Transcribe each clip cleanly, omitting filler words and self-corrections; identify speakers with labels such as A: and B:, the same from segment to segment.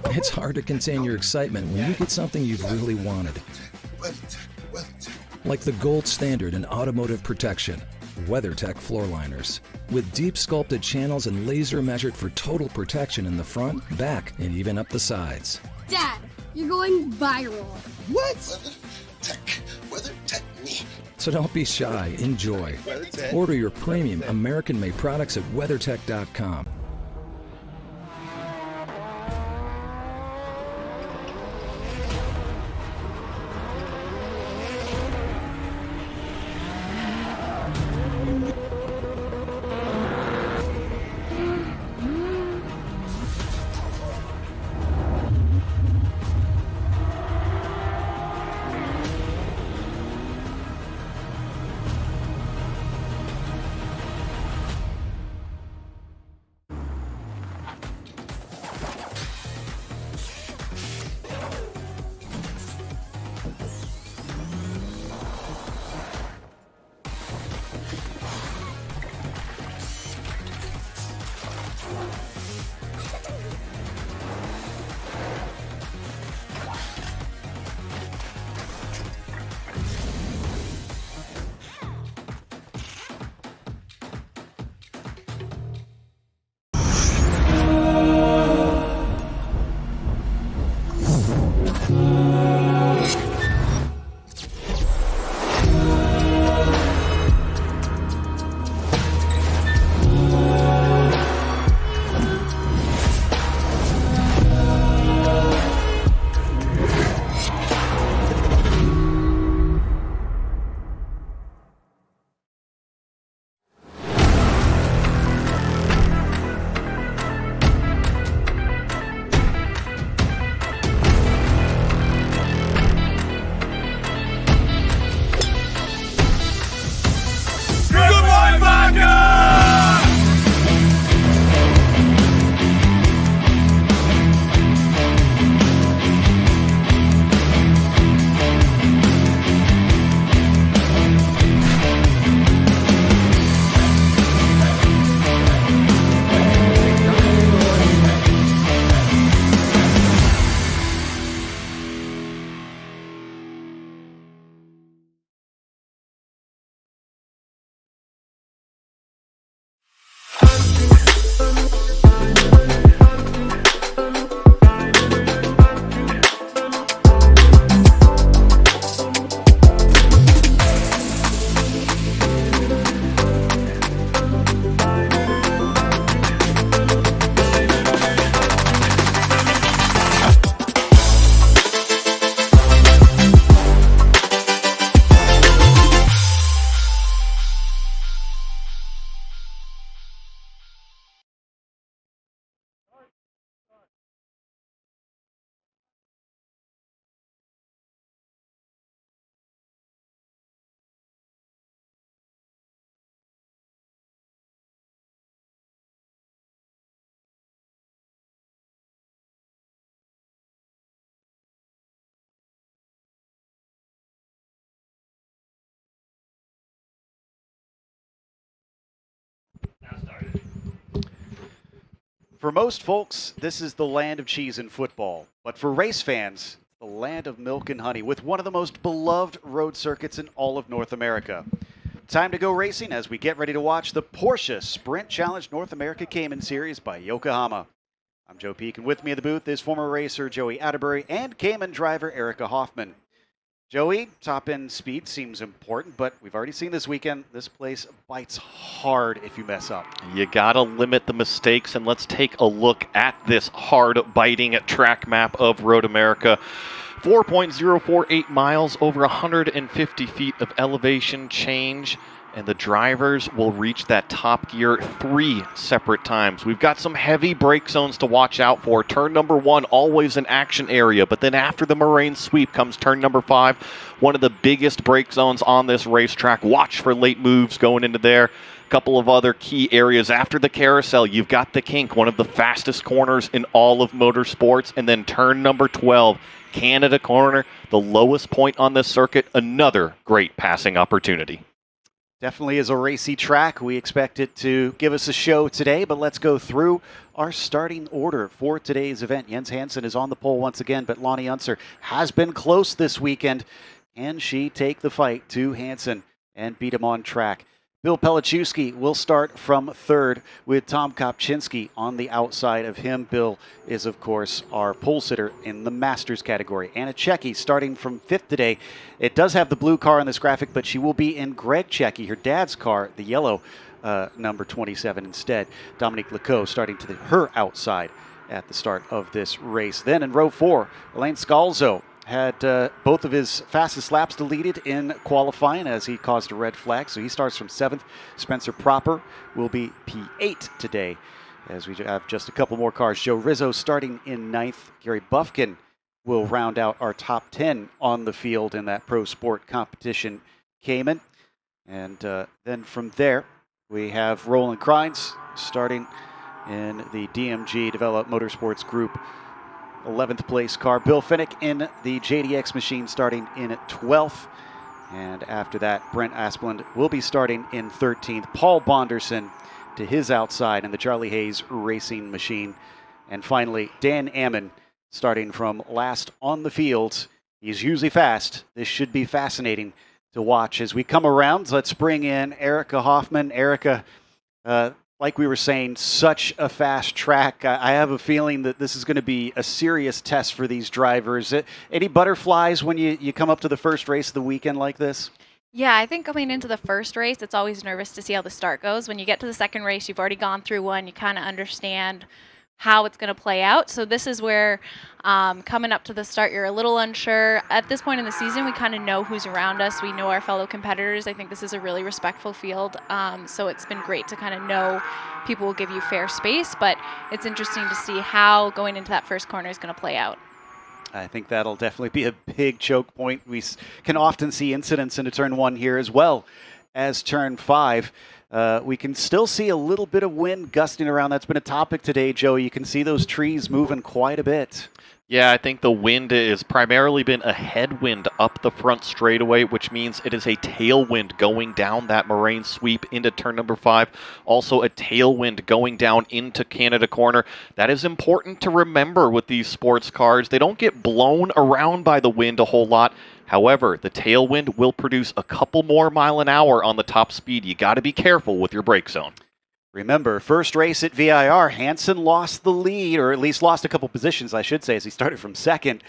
A: It's hard to contain your excitement when you get something you've really wanted. Like the gold standard in automotive protection, WeatherTech floor liners. With deep sculpted channels and laser measured for total protection in the front, back, and even up the sides.
B: Dad, you're going viral.
C: What? WeatherTech me.
A: So don't be shy, enjoy. Order your premium American-made products at WeatherTech.com.
D: For most folks, this is the land of cheese and football. But for race fans, the land of milk and honey with one of the most beloved road circuits in all of North America. Time to go racing as we get ready to watch the Porsche Sprint Challenge North America Cayman Series by Yokohama. I'm Joe Peak, and with me in the booth is former racer Joey Atterbury and Cayman driver Erica Hoffman. Joey, top-end speed seems important, but we've already seen this weekend, this place bites hard if you mess up.
E: You gotta limit the mistakes, and let's take a look at this hard-biting track map of Road America. 4.048 miles, over 150 feet of elevation change, and the drivers will reach that top gear 3 separate times. We've got some heavy brake zones to watch out for. Turn number 1, always an action area, but then after the moraine sweep comes turn number 5, one of the biggest brake zones on this racetrack. Watch for late moves going into there. A couple of other key areas after the carousel. You've got the kink, one of the fastest corners in all of motorsports, and then turn number 12, Canada corner, the lowest point on this circuit, another great passing opportunity.
D: Definitely is a racy track. We expect it to give us a show today, but let's go through our starting order for today's event. Jens Hansen is on the pole once again, but Lonnie Unser has been close this weekend. Can she take the fight to Hansen and beat him on track? Bill Pelichewski will start from third with Tom Kopczynski on the outside of him. Bill is, of course, our pole sitter in the Masters category. Anna Cecchi starting from fifth today. It does have the blue car on this graphic, but she will be in Greg Cecchi, her dad's car, the yellow number 27 instead. Dominique Lecault starting to her outside at the start of this race. Then in row 4, Alain Scalzo had both of his fastest laps deleted in qualifying as he caused a red flag. So he starts from 7th. Spencer Proper will be P8 today as we have just a couple more cars. Joe Rizzo starting in 9th. Gary Bufkin will round out our top 10 on the field in that pro sport competition Cayman. And then from there, we have Roland Krines starting in the DMG Develop Motorsports Group 11th place car. Bill Finnick in the JDX machine starting in 12th. And after that, Brent Asplund will be starting in 13th. Paul Bonderson to his outside in the Charlie Hayes racing machine. And finally, Dan Ammon starting from last on the field. He's usually fast. This should be fascinating to watch as we come around. Let's bring in Erica Hoffman. Erica, like we were saying, such a fast track. I have a feeling that this is going to be a serious test for these drivers. Any butterflies when you come up to the first race of the weekend like this?
C: Yeah, I think coming into the first race, it's always nervous to see how the start goes. When you get to the second race, you've already gone through one. You kind of understand how it's going to play out. So this is where coming up to the start, you're a little unsure. At this point in the season, we kind of know who's around us. We know our fellow competitors. I think this is a really respectful field. So it's been great to kind of know people will give you fair space, but it's interesting to see how going into that first corner is going to play out.
D: I think that'll definitely be a big choke point. We can often see incidents into turn 1 here as well as turn 5. We can still see a little bit of wind gusting around. That's been a topic today, Joe. You can see those trees moving quite a bit.
E: Yeah, I think the wind has primarily been a headwind up the front straightaway, which means it is a tailwind going down that moraine sweep into turn number 5. Also a tailwind going down into Canada Corner. That is important to remember with these sports cars. They don't get blown around by the wind a whole lot. However, the tailwind will produce a couple more mile an hour on the top speed. You got to be careful with your brake zone.
D: Remember, first race at VIR, Hansen lost the lead, or at least lost a couple positions, I should say, as he started from second.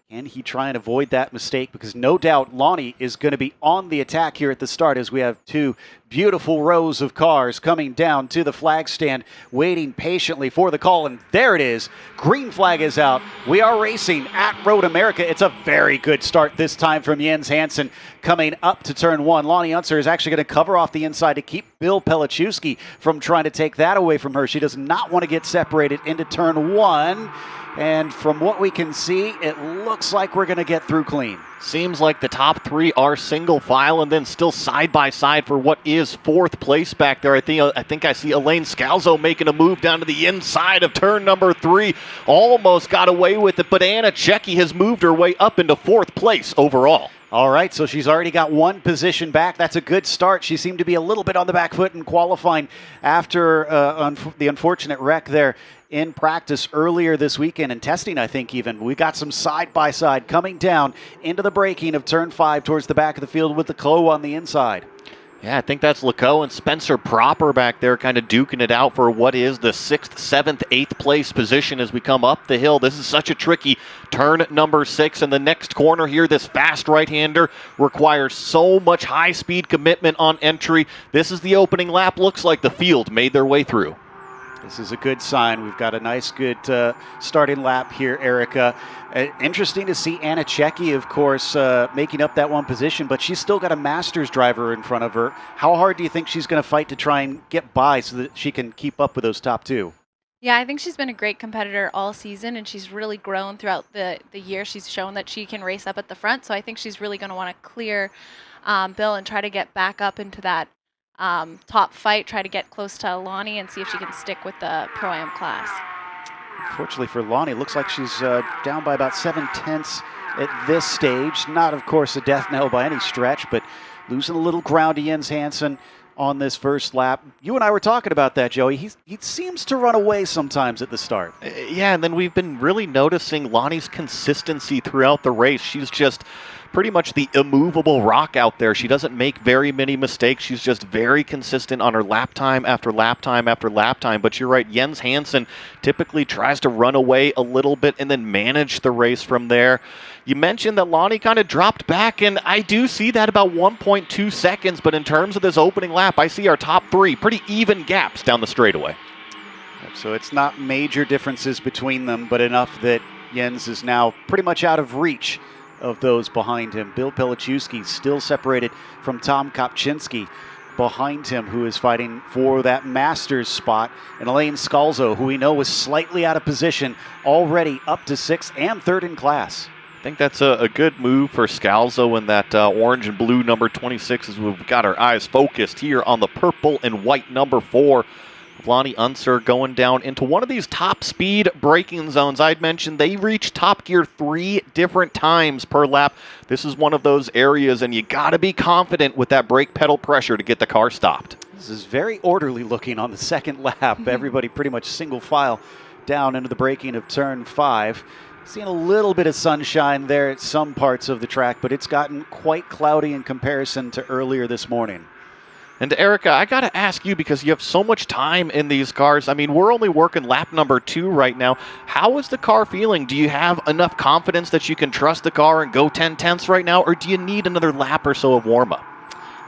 D: Can he try and avoid that mistake? Because no doubt Lonnie is going to be on the attack here at the start as we have two beautiful rows of cars coming down to the flag stand, waiting patiently for the call. And there it is. Green flag is out. We are racing at Road America. It's a very good start this time from Jens Hansen coming up to turn 1. Lonnie Unser is actually going to cover off the inside to keep Bill Pelichewski from trying to take that away from her. She does not want to get separated into turn 1. And from what we can see, it looks like we're going to get through clean.
E: Seems like the top 3 are single file and then still side by side for what is 4th place back there. I think I see Alain Scalzo making a move down to the inside of turn number 3. Almost got away with it, but Anna Cecchi has moved her way up into 4th place overall.
D: All right, so she's already got one position back. That's a good start. She seemed to be a little bit on the back foot in qualifying after the unfortunate wreck there in practice earlier this weekend and testing, I think even. We got some side-by-side coming down into the braking of turn 5 towards the back of the field with the Clo on the inside.
E: Yeah, I think that's Lecault and Spencer Proper back there kind of duking it out for what is the 6th, 7th, 8th place position as we come up the hill. This is such a tricky turn number 6, and the next corner here, this fast right-hander requires so much high-speed commitment on entry. This is the opening lap. Looks like the field made their way through.
D: This is a good sign. We've got a nice, good starting lap here, Erica. Interesting to see Anna Cecchi, of course, making up that one position, but she's still got a Masters driver in front of her. How hard do you think she's going to fight to try and get by so that she can keep up with those top 2?
C: Yeah, I think she's been a great competitor all season, and she's really grown throughout the year. She's shown that she can race up at the front, so I think she's really going to want to clear Bill and try to get back up into that top fight, try to get close to Lonnie and see if she can stick with the Pro-Am class.
D: Fortunately for Lonnie, it looks like she's down by about 7/10 at this stage. Not, of course, a death knell by any stretch, but losing a little ground to Jens Hansen on this first lap. You and I were talking about that, Joey. He seems to run away sometimes at the start.
E: Yeah, and then we've been really noticing Lonnie's consistency throughout the race. She's just pretty much the immovable rock out there. She doesn't make very many mistakes. She's just very consistent on her lap time after lap time after lap time. But you're right, Jens Hansen typically tries to run away a little bit and then manage the race from there. You mentioned that Lonnie kind of dropped back, and I do see that about 1.2 seconds, but in terms of this opening lap, I see our top three pretty even gaps down the straightaway.
D: So it's not major differences between them, but enough that Jens is now pretty much out of reach of those behind him. Bill Pelichewski still separated from Tom Kopczynski behind him, who is fighting for that Masters spot. And Elaine Scalzo, who we know was slightly out of position, already up to 6th and 3rd in class.
E: I think that's a good move for Scalzo in that orange and blue number 26 as we've got our eyes focused here on the purple and white number 4. Lonnie Unser going down into one of these top speed braking zones. I'd mentioned they reach top gear 3 different times per lap. This is one of those areas, and you got to be confident with that brake pedal pressure to get the car stopped.
D: This is very orderly looking on the second lap. Everybody pretty much single file down into the braking of turn 5. Seeing a little bit of sunshine there at some parts of the track, but it's gotten quite cloudy in comparison to earlier this morning.
E: And Erica, I got to ask you, because you have so much time in these cars. I mean, we're only working lap number 2 right now. How is the car feeling? Do you have enough confidence that you can trust the car and go 10/10ths right now, or do you need another lap or so of warm-up?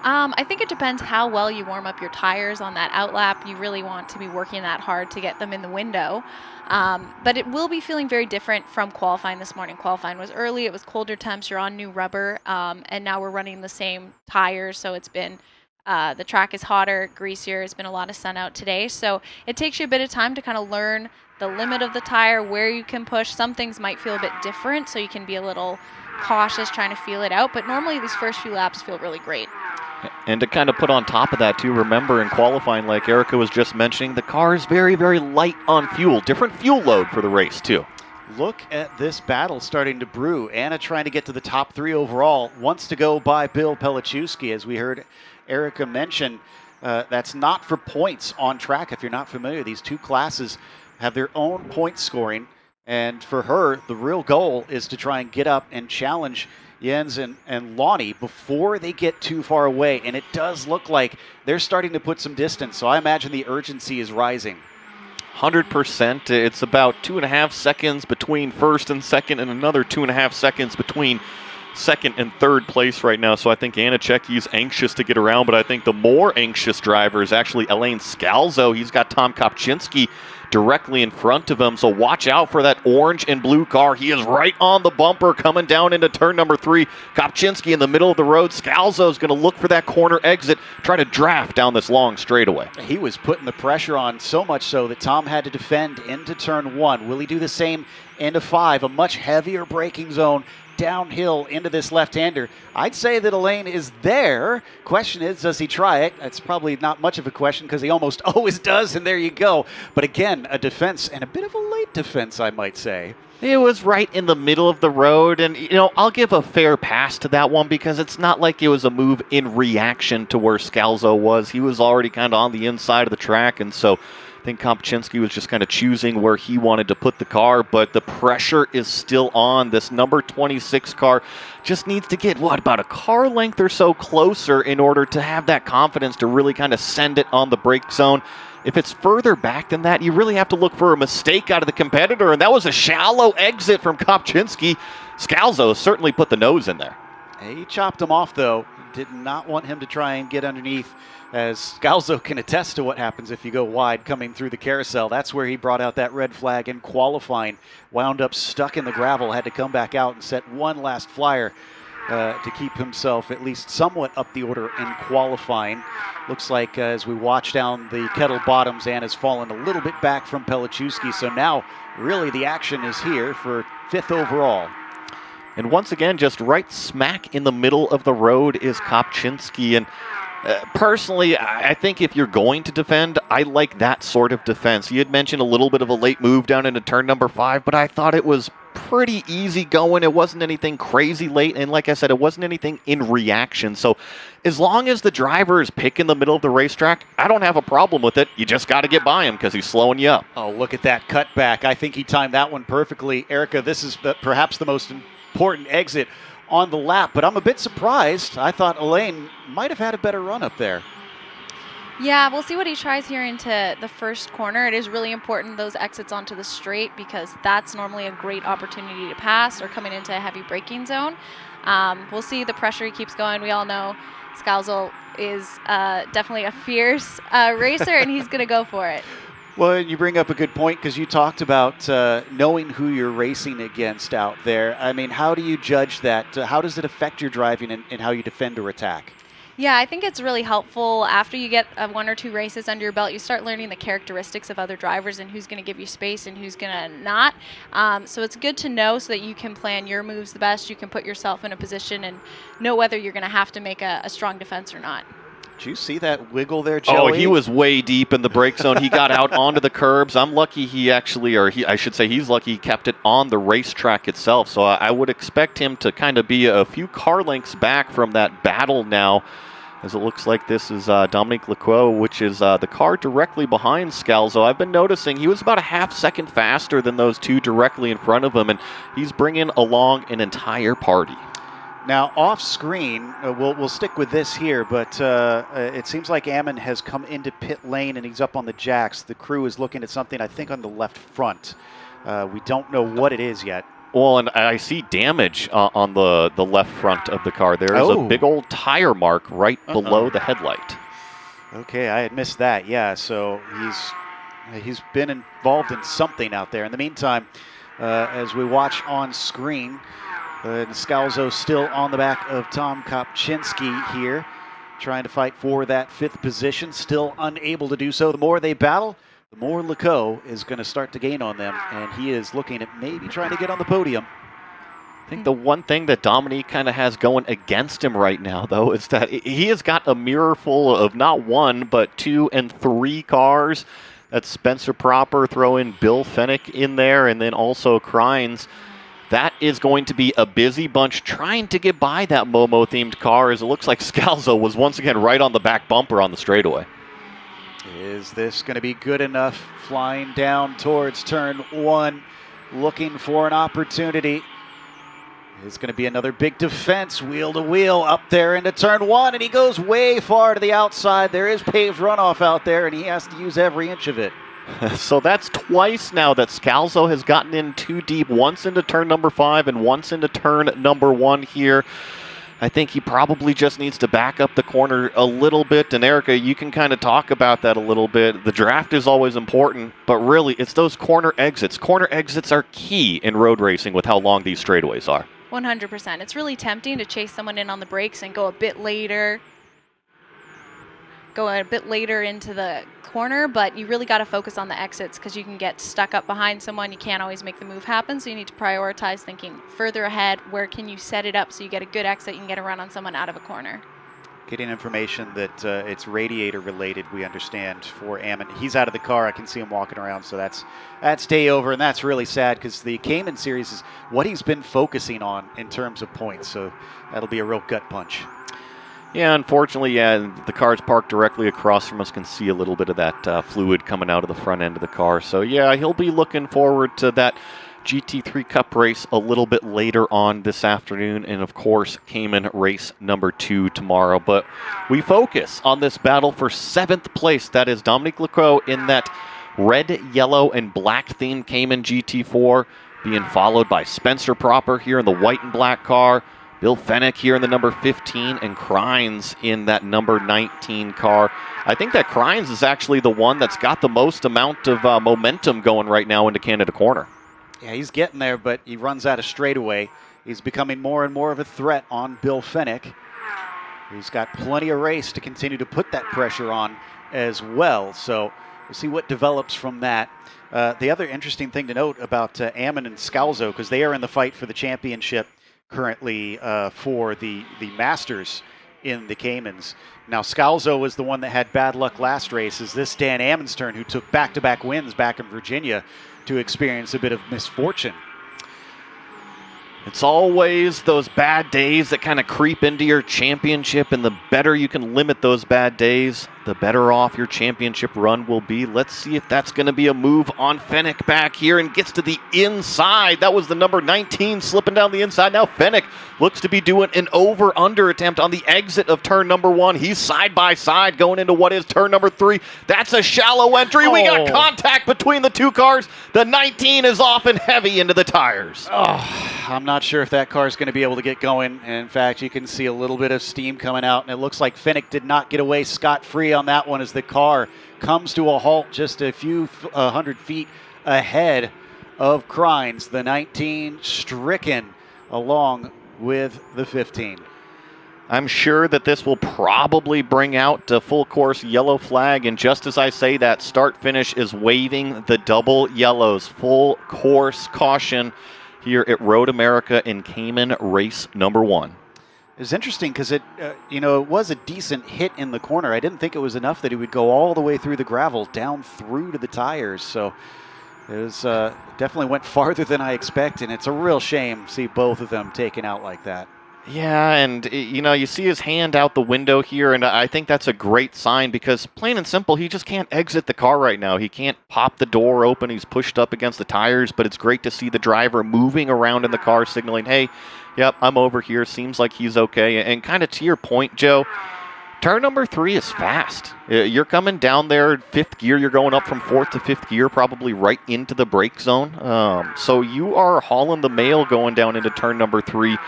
C: I think it depends how well you warm up your tires on that outlap. You really want to be working that hard to get them in the window. But it will be feeling very different from qualifying this morning. Qualifying was early. It was colder temps. You're on new rubber. And now we're running the same tires. So it's been, the track is hotter, greasier. It's been a lot of sun out today. So it takes you a bit of time to kind of learn the limit of the tire, where you can push. Some things might feel a bit different, so you can be a little cautious trying to feel it out. But normally these first few laps feel really great.
E: And to kind of put on top of that, too, remember in qualifying, like Erica was just mentioning, the car is very, very light on fuel. Different fuel load for the race, too.
D: Look at this battle starting to brew. Anna trying to get to the top 3 overall. Wants to go by Bill Pelichewski, as we heard Erica mention. That's not for points on track. If you're not familiar, these two classes have their own point scoring. And for her, the real goal is to try and get up and challenge Jens and Lonnie before they get too far away. And it does look like they're starting to put some distance. So I imagine the urgency is rising.
E: 100%. It's about 2.5 seconds between first and second, and another 2.5 seconds between second and third place right now. So I think Anna Checky's anxious to get around, but I think the more anxious driver is actually Elaine Scalzo. He's got Tom Kopczynski directly in front of him, so watch out for that orange and blue car. He is right on the bumper coming down into turn number 3. Kopczynski in the middle of the road. Scalzo's going to look for that corner exit, try to draft down this long straightaway.
D: He was putting the pressure on, so much so that Tom had to defend into turn 1. Will he do the same into 5? A much heavier braking zone downhill into this left-hander. I'd say that Elaine is there. Question is, does he try it? That's probably not much of a question, because he almost always does, and there you go. But again, a defense, and a bit of a late defense, I might say.
E: It was right in the middle of the road, and, you know, I'll give a fair pass to that one, because it's not like it was a move in reaction to where Scalzo was. He was already kind of on the inside of the track, and so I think Kopczynski was just kind of choosing where he wanted to put the car, but the pressure is still on. This number 26 car just needs to get, about a car length or so closer in order to have that confidence to really kind of send it on the brake zone. If it's further back than that, you really have to look for a mistake out of the competitor, and that was a shallow exit from Kopczynski. Scalzo certainly put the nose in there.
D: He chopped him off, though. Did not want him to try and get underneath, as Scalzo can attest to what happens if you go wide coming through the carousel. That's where he brought out that red flag in qualifying. Wound up stuck in the gravel, had to come back out and set one last flyer to keep himself at least somewhat up the order in qualifying. Looks like as we watch down the kettle bottoms, Anna's fallen a little bit back from Pelichewski. So now really the action is here for 5th overall.
E: And once again, just right smack in the middle of the road is Kopczynski. And Personally, I think if you're going to defend, I like that sort of defense. You had mentioned a little bit of a late move down into turn number 5, but I thought it was pretty easy going. It wasn't anything crazy late, and like I said, it wasn't anything in reaction. So as long as the driver is picking the middle of the racetrack, I don't have a problem with it. You just got to get by him because he's slowing you up.
D: Oh, look at that cutback. I think he timed that one perfectly. Erica, this is perhaps the most important exit on the lap, but I'm a bit surprised. I thought Elaine might have had a better run up there.
C: Yeah, we'll see what he tries here into the first corner. It is really important, those exits onto the straight, because that's normally a great opportunity to pass or coming into a heavy braking zone. We'll see the pressure he keeps going. We all know Scalzo is definitely a fierce racer, and he's going to go for it.
D: Well, you bring up a good point because you talked about knowing who you're racing against out there. I mean, how do you judge that? How does it affect your driving and how you defend or attack?
C: Yeah, I think it's really helpful after you get 1 or 2 races under your belt. You start learning the characteristics of other drivers and who's going to give you space and who's going to not. So it's good to know so that you can plan your moves the best. You can put yourself in a position and know whether you're going to have to make a strong defense or not.
D: Did you see that wiggle there, Joey?
E: Oh, he was way deep in the brake zone. He got out onto the curbs. I'm lucky I should say he's lucky he kept it on the racetrack itself. So I would expect him to kind of be a few car lengths back from that battle now, as it looks like this is Dominique Lecaux, which is the car directly behind Scalzo. I've been noticing he was about a half second faster than those two directly in front of him, and he's bringing along an entire party.
D: Now, off screen, we'll stick with this here, but it seems like Ammon has come into pit lane and he's up on the jacks. The crew is looking at something, I think, on the left front. We don't know what it is yet.
E: Well, and I see damage on the left front of the car. There is a big old tire mark right below the headlight.
D: Okay, I had missed that. Yeah, so he's been involved in something out there. In the meantime, as we watch on screen, Scalzo still on the back of Tom Kopczynski here, trying to fight for that 5th position, still unable to do so. The more they battle, the more Lecaux is going to start to gain on them, and he is looking at maybe trying to get on the podium.
E: I think the one thing that Dominique kind of has going against him right now, though, is that he has got a mirror full of not 1, but 2 and 3 cars. That's Spencer Proper, throw in Bill Fennick in there, and then also Crines. That is going to be a busy bunch trying to get by that Momo-themed car, as it looks like Scalzo was once again right on the back bumper on the straightaway.
D: Is this going to be good enough? Flying down towards turn 1, looking for an opportunity. It's going to be another big defense, wheel to wheel, up there into turn 1, and he goes way far to the outside. There is paved runoff out there, and he has to use every inch of it.
E: So that's twice now that Scalzo has gotten in too deep, once into turn number 5 and once into turn number 1 here. I think he probably just needs to back up the corner a little bit. And Erica, you can kind of talk about that a little bit. The draft is always important, but really it's those corner exits. Corner exits are key in road racing with how long these straightaways are.
C: 100%. It's really tempting to chase someone in on the brakes and go a bit later into the corner, but you really got to focus on the exits because you can get stuck up behind someone. You can't always make the move happen, so you need to prioritize thinking further ahead. Where can you set it up so you get a good exit, you can get a run on someone out of a corner?
D: Getting information that it's radiator related, we understand, for Ammon. He's out of the car. I can see him walking around, so that's day over, and that's really sad because the Cayman series is what he's been focusing on in terms of points, so that'll be a real gut punch.
E: Yeah, unfortunately, the car's parked directly across from us. Can see a little bit of that fluid coming out of the front end of the car. So, yeah, he'll be looking forward to that GT3 Cup race a little bit later on this afternoon. And, of course, Cayman Race number 2 tomorrow. But we focus on this battle for 7th place. That is Dominique Lecaux in that red, yellow, and black-themed Cayman GT4, being followed by Spencer Proper here in the white and black car. Bill Fennick here in the number 15, and Crines in that number 19 car. I think that Crines is actually the one that's got the most amount of momentum going right now into Canada Corner.
D: Yeah, he's getting there, but he runs out of straightaway. He's becoming more and more of a threat on Bill Fennick. He's got plenty of race to continue to put that pressure on as well. So we'll see what develops from that. The other interesting thing to note about Ammon and Scalzo, because they are in the fight for the championship currently for the Masters in the Caymans. Now, Scalzo was the one that had bad luck last race. Is this Dan Ammon's turn, who took back-to-back wins back in Virginia, to experience a bit of misfortune?
E: It's always those bad days that kind of creep into your championship, and the better you can limit those bad days, the better off your championship run will be. Let's see if that's going to be a move on Fennick back here and gets to the inside. That was the number 19 slipping down the inside. Now Fennick looks to be doing an over-under attempt on the exit of turn number 1. He's side by side going into what is turn number 3. That's a shallow entry. We got contact between the two cars. The 19 is off and heavy into the tires.
D: I'm not sure if that car is going to be able to get going. And in fact, you can see a little bit of steam coming out, and it looks like Fennick did not get away scot-free on that one as the car comes to a halt just a few hundred feet ahead of Crines. The 19 stricken along with the 15.
E: I'm sure that this will probably bring out a full course yellow flag, and just as I say that, start finish is waving the double yellows. Full course caution here at Road America in Cayman Race number 1.
D: It was interesting because it was a decent hit in the corner. I didn't think it was enough that he would go all the way through the gravel, down through to the tires. So it was definitely went farther than I expected. And it's a real shame to see both of them taken out like that.
E: Yeah, and you see his hand out the window here, and I think that's a great sign because plain and simple, he just can't exit the car right now. He can't pop the door open. He's pushed up against the tires, but it's great to see the driver moving around in the car, signaling, hey, yep, I'm over here. Seems like he's okay. And kind of to your point, Joe, turn number 3 is fast. You're coming down there, 5th gear. You're going up from 4th to 5th gear, probably right into the brake zone. So you are hauling the mail going down into turn number 3.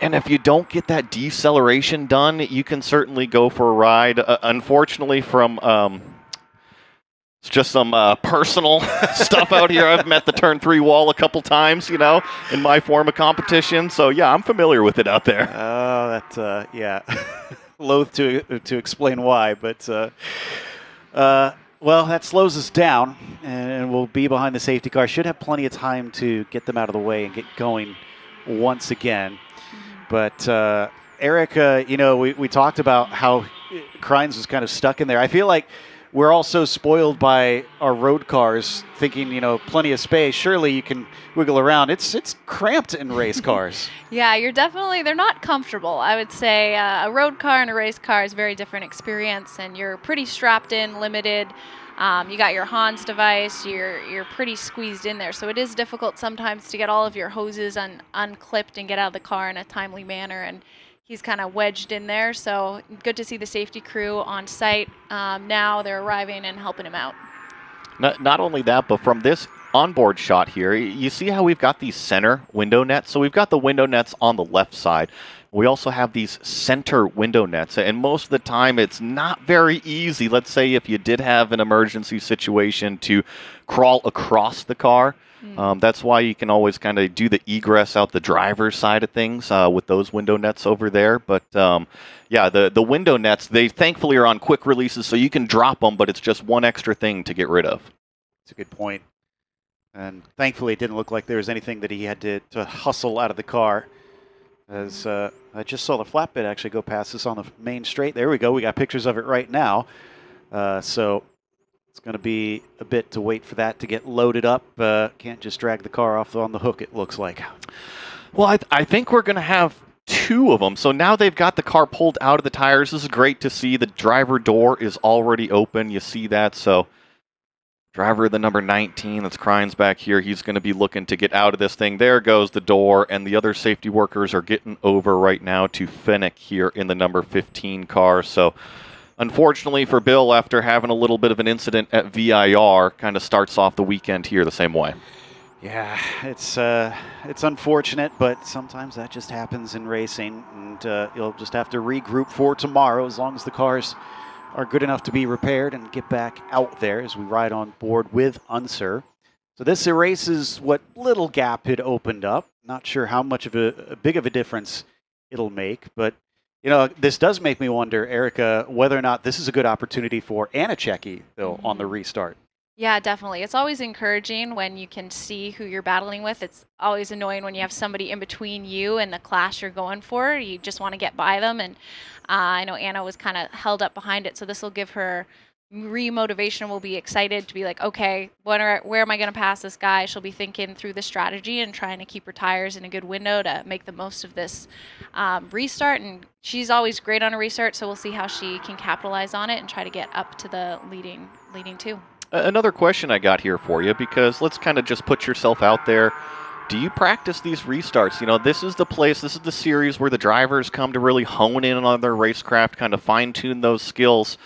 E: And if you don't get that deceleration done, you can certainly go for a ride. Unfortunately, from it's just some personal stuff out here. I've met the turn 3 wall a couple times, in my form of competition. So, yeah, I'm familiar with it out there.
D: Oh, that, yeah. Loath to explain why, but, well, that slows us down, and we'll be behind the safety car. Should have plenty of time to get them out of the way and get going once again. But, Erica, we talked about how Crines was kind of stuck in there. I feel like we're all so spoiled by our road cars, thinking, plenty of space. Surely you can wiggle around. It's cramped in race cars.
C: Yeah, they're not comfortable. I would say a road car and a race car is a very different experience, and you're pretty strapped in, limited. You got your Hans device, you're pretty squeezed in there. So it is difficult sometimes to get all of your hoses unclipped and get out of the car in a timely manner. And he's kind of wedged in there. So good to see the safety crew on site. Now they're arriving and helping him out.
E: Not only that, but from this onboard shot here, you see how we've got these center window nets? So we've got the window nets on the left side. We also have these center window nets, and most of the time it's not very easy. Let's say if you did have an emergency situation to crawl across the car. That's why you can always kind of do the egress out the driver's side of things with those window nets over there. But yeah, the window nets, they thankfully are on quick releases, so you can drop them, but it's just one extra thing to get rid of.
D: That's a good point. And thankfully it didn't look like there was anything that he had to hustle out of the car. As I just saw the flatbed actually go past us on the main straight. There we go. We got pictures of it right now. So it's going to be a bit to wait for that to get loaded up. Can't just drag the car off on the hook, it looks like.
E: Well, I think we're going to have 2 of them. So now they've got the car pulled out of the tires. This is great to see. The driver door is already open. You see that. So driver of the number 19, that's Crines back here. He's going to be looking to get out of this thing. There goes the door, and the other safety workers are getting over right now to Fennick here in the number 15 car. So unfortunately for Bill, after having a little bit of an incident at VIR, kind of starts off the weekend here the same way.
D: Yeah, it's unfortunate, but sometimes that just happens in racing, and you'll just have to regroup for tomorrow as long as the cars are good enough to be repaired and get back out there as we ride on board with Unser. So this erases what little gap had opened up. Not sure how much of a big of a difference it'll make, but this does make me wonder, Erica, whether or not this is a good opportunity for Anichecki, though, on the restart.
C: Yeah, definitely. It's always encouraging when you can see who you're battling with. It's always annoying when you have somebody in between you and the class you're going for. You just want to get by them. And I know Anna was kind of held up behind it, so this will give her re-motivation. Will be excited to be like, okay, where am I going to pass this guy? She'll be thinking through the strategy and trying to keep her tires in a good window to make the most of this restart. And she's always great on a restart, so we'll see how she can capitalize on it and try to get up to the leading two.
E: Another question I got here for you, because let's kind of just put yourself out there. Do you practice these restarts? You know, this is the place, this is the series where the drivers come to really hone in on their racecraft, kind of fine-tune those skills.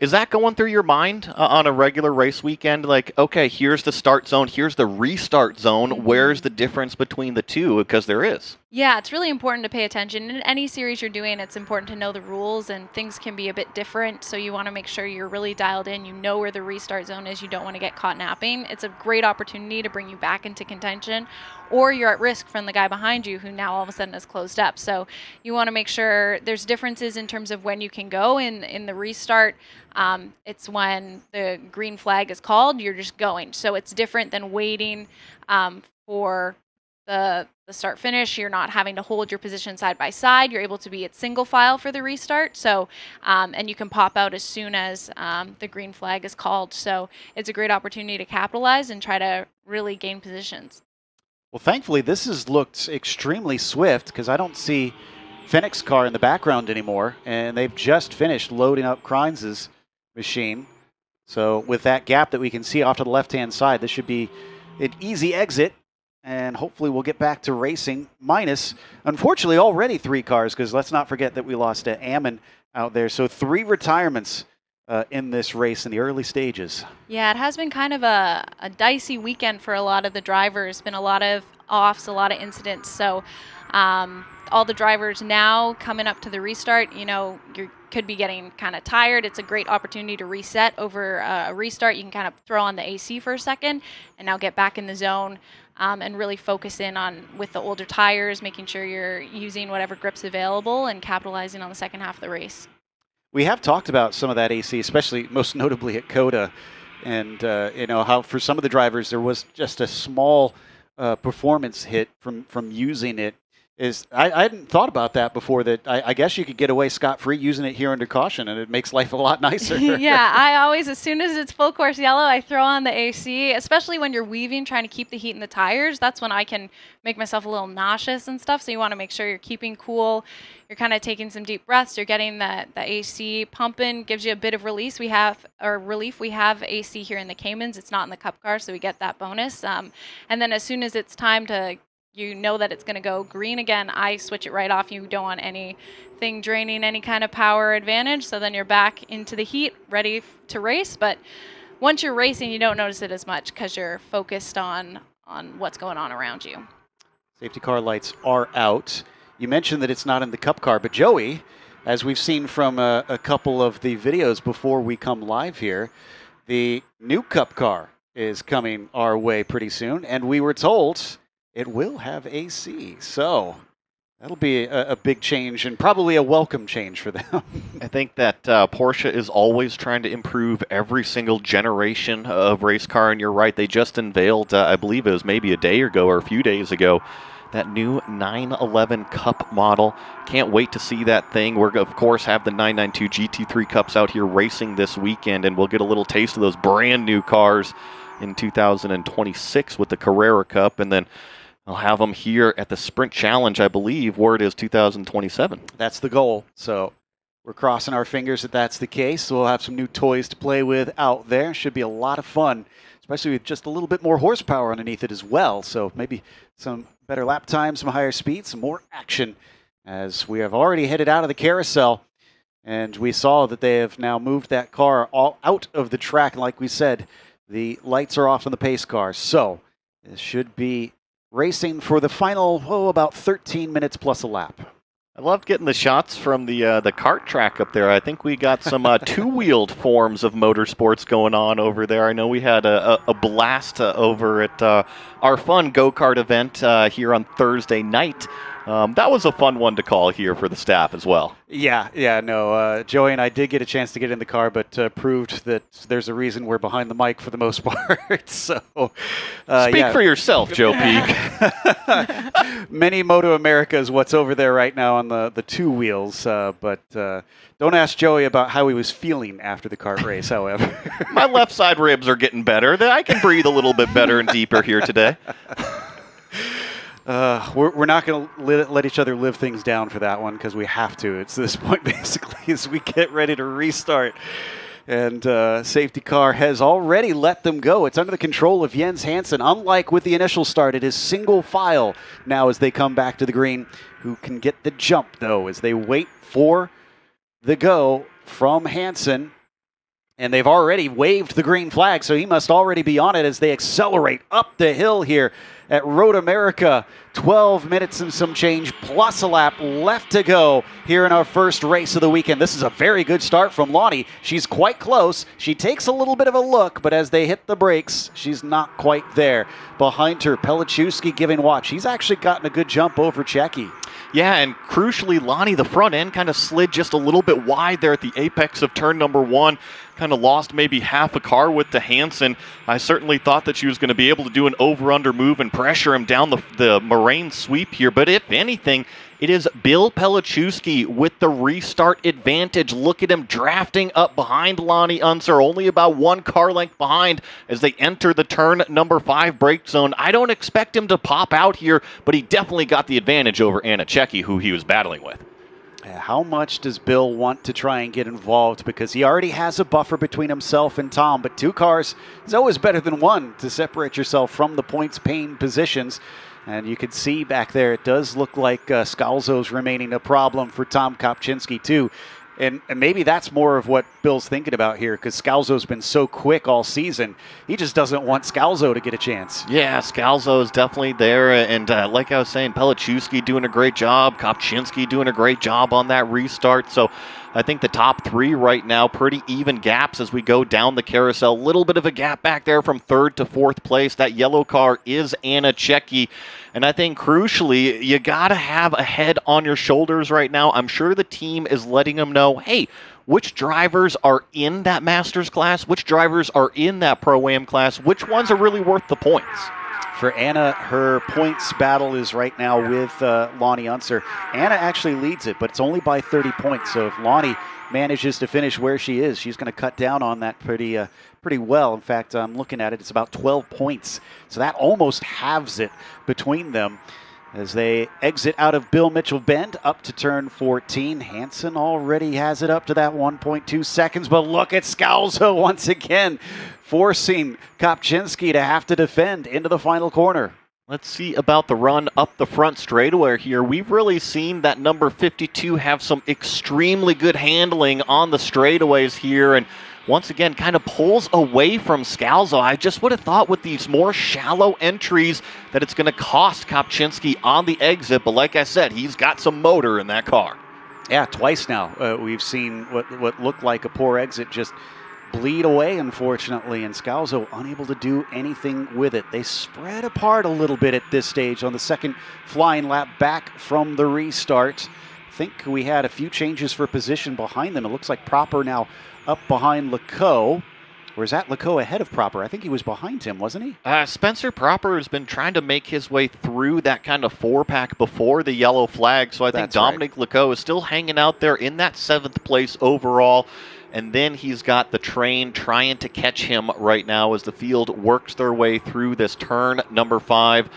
E: Is that going through your mind on a regular race weekend? Like, okay, here's the start zone, here's the restart zone. Where's the difference between the two? Because there is.
C: Yeah, it's really important to pay attention. In any series you're doing, it's important to know the rules, and things can be a bit different, so you want to make sure you're really dialed in. You know where the restart zone is. You don't want to get caught napping. It's a great opportunity to bring you back into contention, or you're at risk from the guy behind you who now all of a sudden has closed up. So you want to make sure there's differences in terms of when you can go in the restart. It's when the green flag is called, you're just going. So it's different than waiting for the start finish. You're not having to hold your position side by side. You're able to be at single file for the restart. So and you can pop out as soon as the green flag is called. So it's a great opportunity to capitalize and try to really gain positions.
D: Well, thankfully, this has looked extremely swift because I don't see Fennick's car in the background anymore, and they've just finished loading up Krines's machine. So with that gap that we can see off to the left-hand side, this should be an easy exit, and hopefully we'll get back to racing minus, unfortunately, already 3 cars, because let's not forget that we lost Ammon out there. So 3 retirements in this race in the early stages.
C: Yeah, it has been kind of a dicey weekend for a lot of the drivers. Been a lot of offs, a lot of incidents. So all the drivers now coming up to the restart, you know, you could be getting kind of tired. It's a great opportunity to reset over a restart. You can kind of throw on the AC for a second and now get back in the zone and really focus in on with the older tires, making sure you're using whatever grip's available and capitalizing on the second half of the race.
D: We have talked about some of that AC, especially most notably at COTA, and you know how for some of the drivers there was just a small performance hit from using it. I hadn't thought about that before, that I guess you could get away scot-free using it here under caution, and it makes life a lot nicer.
C: Yeah, I always, as soon as it's full course yellow, I throw on the AC, especially when you're weaving, trying to keep the heat in the tires. That's when I can make myself a little nauseous and stuff, so you want to make sure you're keeping cool. You're kind of taking some deep breaths. You're getting the AC pumping, gives you a bit of relief. We have AC here in the Caymans. It's not in the Cup car, so we get that bonus. And then as soon as it's time to, you know that it's going to go green again, I switch it right off. You don't want anything draining any kind of power advantage. So then you're back into the heat, ready to race. But once you're racing, you don't notice it as much because you're focused on what's going on around you.
D: Safety car lights are out. You mentioned that it's not in the Cup car, but Joey, as we've seen from a couple of the videos before we come live here, the new Cup car is coming our way pretty soon, and we were told it will have AC. So that'll be a big change, and probably a welcome change for them.
E: I think that Porsche is always trying to improve every single generation of race car, and you're right, they just unveiled, I believe it was maybe a day ago or a few days ago, that new 911 Cup model. Can't wait to see that thing. We're, of course, have the 992 GT3 Cups out here racing this weekend, and we'll get a little taste of those brand new cars in 2026 with the Carrera Cup, and then I'll have them here at the Sprint Challenge, I believe, where it is 2027.
D: That's the goal. So we're crossing our fingers that that's the case. So we'll have some new toys to play with out there. Should be a lot of fun, especially with just a little bit more horsepower underneath it as well. So maybe some better lap times, some higher speeds, some more action, as we have already headed out of the carousel. And we saw that they have now moved that car all out of the track. And like we said, the lights are off on the pace car. So this should be racing for the final, about 13 minutes plus a lap.
E: I loved getting the shots from the kart track up there. I think we got some two-wheeled forms of motorsports going on over there. I know we had a blast over at our fun go-kart event here on Thursday night That was a fun one to call here for the staff as well.
D: Yeah, no. Joey and I did get a chance to get in the car, but proved that there's a reason we're behind the mic for the most part. So,
E: Speak for yourself, Joe Peak.
D: Many Moto America is what's over there right now on the two wheels, but don't ask Joey about how he was feeling after the kart race, however.
E: My left side ribs are getting better. I can breathe a little bit better and deeper here today.
D: We're not going to let each other live things down for that one because we have to. It's this point basically as we get ready to restart. And safety car has already let them go. It's under the control of Jens Hansen. Unlike with the initial start, it is single file now as they come back to the green. Who can get the jump, though, as they wait for the go from Hansen. And they've already waved the green flag, so he must already be on it as they accelerate up the hill here at Road America. 12 minutes and some change, plus a lap left to go here in our first race of the weekend. This is a very good start from Lonnie. She's quite close. She takes a little bit of a look, but as they hit the brakes, she's not quite there. Behind her, Pelichowski giving watch. He's actually gotten a good jump over Checky.
E: Yeah, and crucially, Lonnie, the front end kind of slid just a little bit wide there at the apex of turn number 1. Kind of lost maybe half a car width to Hansen. I certainly thought that she was going to be able to do an over-under move and pressure him down the moraine sweep here. But if anything, it is Bill Pelichowski with the restart advantage. Look at him drafting up behind Lonnie Unser, only about 1 car length behind as they enter the turn number 5 brake zone. I don't expect him to pop out here, but he definitely got the advantage over Anna Checky, who he was battling with.
D: How much does Bill want to try and get involved? Because he already has a buffer between himself and Tom, but 2 cars is always better than 1 to separate yourself from the points pain positions. And you can see back there, it does look like Scalzo's remaining a problem for Tom Kopczynski too. And maybe that's more of what Bill's thinking about here, because Scalzo's been so quick all season. He just doesn't want Scalzo to get a chance.
E: Yeah, Scalzo is definitely there. And like I was saying, Pelichowski doing a great job. Kopczynski doing a great job on that restart. So I think the top 3 right now, pretty even gaps as we go down the carousel. A little bit of a gap back there from 3rd to 4th place. That yellow car is Anna Checky. And I think crucially, you got to have a head on your shoulders right now. I'm sure the team is letting them know, hey, which drivers are in that Masters class? Which drivers are in that Pro-Am class? Which ones are really worth the points?
D: For Anna, her points battle is right now with Lonnie Unser. Anna actually leads it, but it's only by 30 points. So if Lonnie manages to finish where she is, she's going to cut down on that pretty well. In fact, I'm looking at it, it's about 12 points. So that almost halves it between them as they exit out of Bill Mitchell Bend up to turn 14. Hansen already has it up to that 1.2 seconds, but look at Scalzo once again, forcing Kopczynski to have to defend into the final corner.
E: Let's see about the run up the front straightaway here. We've really seen that number 52 have some extremely good handling on the straightaways here, and once again kind of pulls away from Scalzo. I just would have thought with these more shallow entries that it's going to cost Kopczynski on the exit, but like I said, he's got some motor in that car.
D: Yeah, twice now we've seen what looked like a poor exit just bleed away, unfortunately, and Scalzo unable to do anything with it. They spread apart a little bit at this stage on the second flying lap back from the restart. I think we had a few changes for position behind them. It looks like Proper now up behind Lecoq. Or is that Lecoq ahead of Proper? I think he was behind him, wasn't he?
E: Spencer Proper has been trying to make his way through that kind of 4-pack before the yellow flag, so I think Dominic Lecoq is still hanging out there in that 7th place overall. And then he's got the train trying to catch him right now as the field works their way through this turn number 5.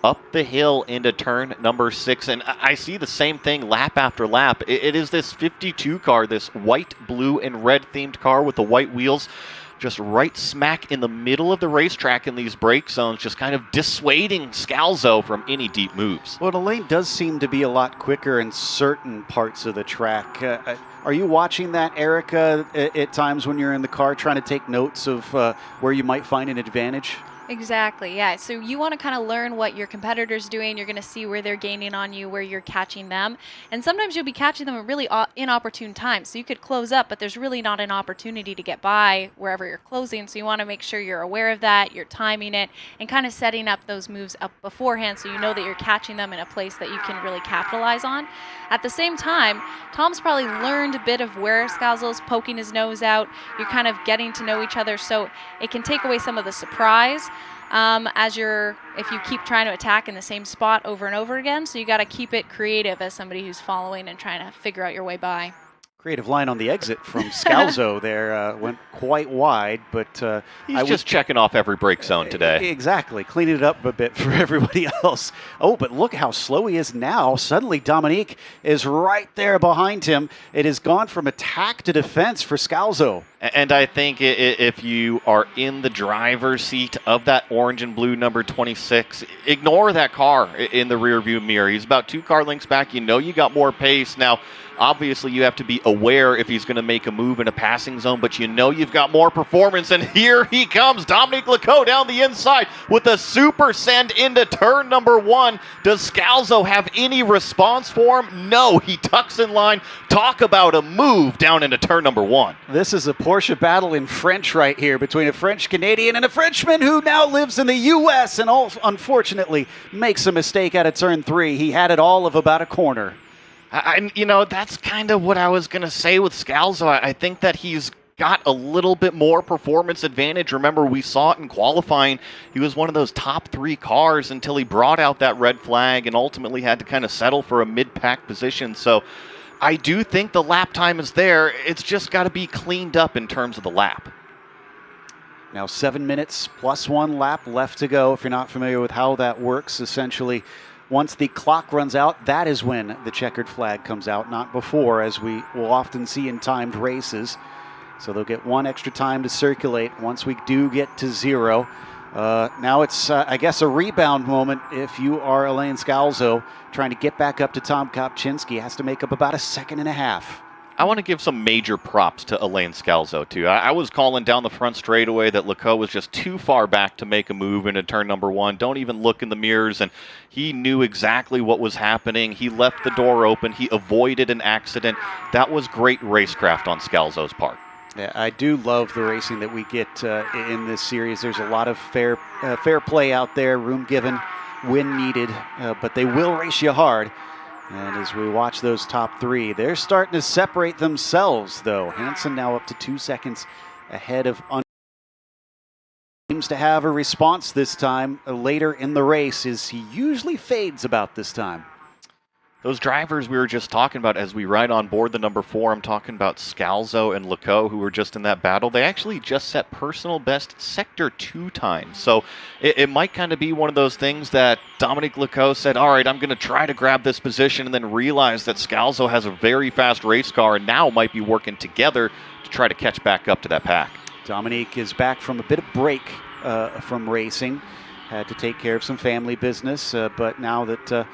E: Up the hill into turn number 6, and I see the same thing lap after lap. It is this 52 car, this white, blue, and red themed car with the white wheels, just right smack in the middle of the racetrack in these brake zones, just kind of dissuading Scalzo from any deep moves.
D: Well, the lane does seem to be a lot quicker in certain parts of the track. Are you watching that, Erica, at times when you're in the car trying to take notes of where you might find an advantage?
C: Exactly, yeah. So you want to kind of learn what your competitor's doing. You're going to see where they're gaining on you, where you're catching them. And sometimes you'll be catching them at really inopportune times. So you could close up, but there's really not an opportunity to get by wherever you're closing. So you want to make sure you're aware of that, you're timing it, and kind of setting up those moves up beforehand so you know that you're catching them in a place that you can really capitalize on. At the same time, Tom's probably learned a bit of where Scalzo's poking his nose out. You're kind of getting to know each other, so it can take away some of the surprise if you keep trying to attack in the same spot over and over again. So you got to keep it creative as somebody who's following and trying to figure out your way by.
D: Creative line on the exit from Scalzo there, went quite wide, but
E: he's just checking off every break zone today.
D: Exactly, cleaning it up a bit for everybody else. Oh, but look how slow he is now. Suddenly Dominique is right there behind him. It has gone from attack to defense for Scalzo.
E: And I think if you are in the driver's seat of that orange and blue number 26, ignore that car in the rear view mirror. He's about 2 car lengths back. You know you got more pace. Now, obviously, you have to be aware if he's going to make a move in a passing zone, but you know you've got more performance. And here he comes, Dominique Lecoq down the inside with a super send into turn number 1. Does Scalzo have any response for him? No, he tucks in line. Talk about a move down into turn number 1.
D: This is a Porsche battle in French right here between a French-Canadian and a Frenchman who now lives in the U.S. and unfortunately makes a mistake out of turn 3. He had it all of about a corner.
E: That's kind of what I was going to say with Scalzo. I think that he's got a little bit more performance advantage. Remember, we saw it in qualifying. He was one of those top 3 cars until he brought out that red flag and ultimately had to kind of settle for a mid-pack position. So I do think the lap time is there. It's just got to be cleaned up in terms of the lap.
D: Now 7 minutes plus 1 lap left to go. If you're not familiar with how that works, essentially, once the clock runs out, that is when the checkered flag comes out, not before, as we will often see in timed races. So they'll get 1 extra time to circulate once we do get to 0. Now it's, I guess, a rebound moment if you are Elaine Scalzo trying to get back up to Tom Kopczynski. Has to make up about 1.5 seconds.
E: I want to give some major props to Elaine Scalzo, too. I was calling down the front straightaway that Lecoq was just too far back to make a move into turn number 1. Don't even look in the mirrors, and he knew exactly what was happening. He left the door open. He avoided an accident. That was great racecraft on Scalzo's part.
D: Yeah, I do love the racing that we get in this series. There's a lot of fair play out there, room given, win needed, but they will race you hard. And as we watch those top 3, they're starting to separate themselves, though. Hansen now up to 2 seconds ahead of seems to have a response this time later in the race, as he usually fades about this time.
E: Those drivers we were just talking about as we ride on board the number 4, I'm talking about Scalzo and Lecoq, who were just in that battle. They actually just set personal best Sector 2 times. So it might kind of be one of those things that Dominique Lecoq said, all right, I'm going to try to grab this position, and then realize that Scalzo has a very fast race car and now might be working together to try to catch back up to that pack.
D: Dominique is back from a bit of break from racing. Had to take care of some family business, but now that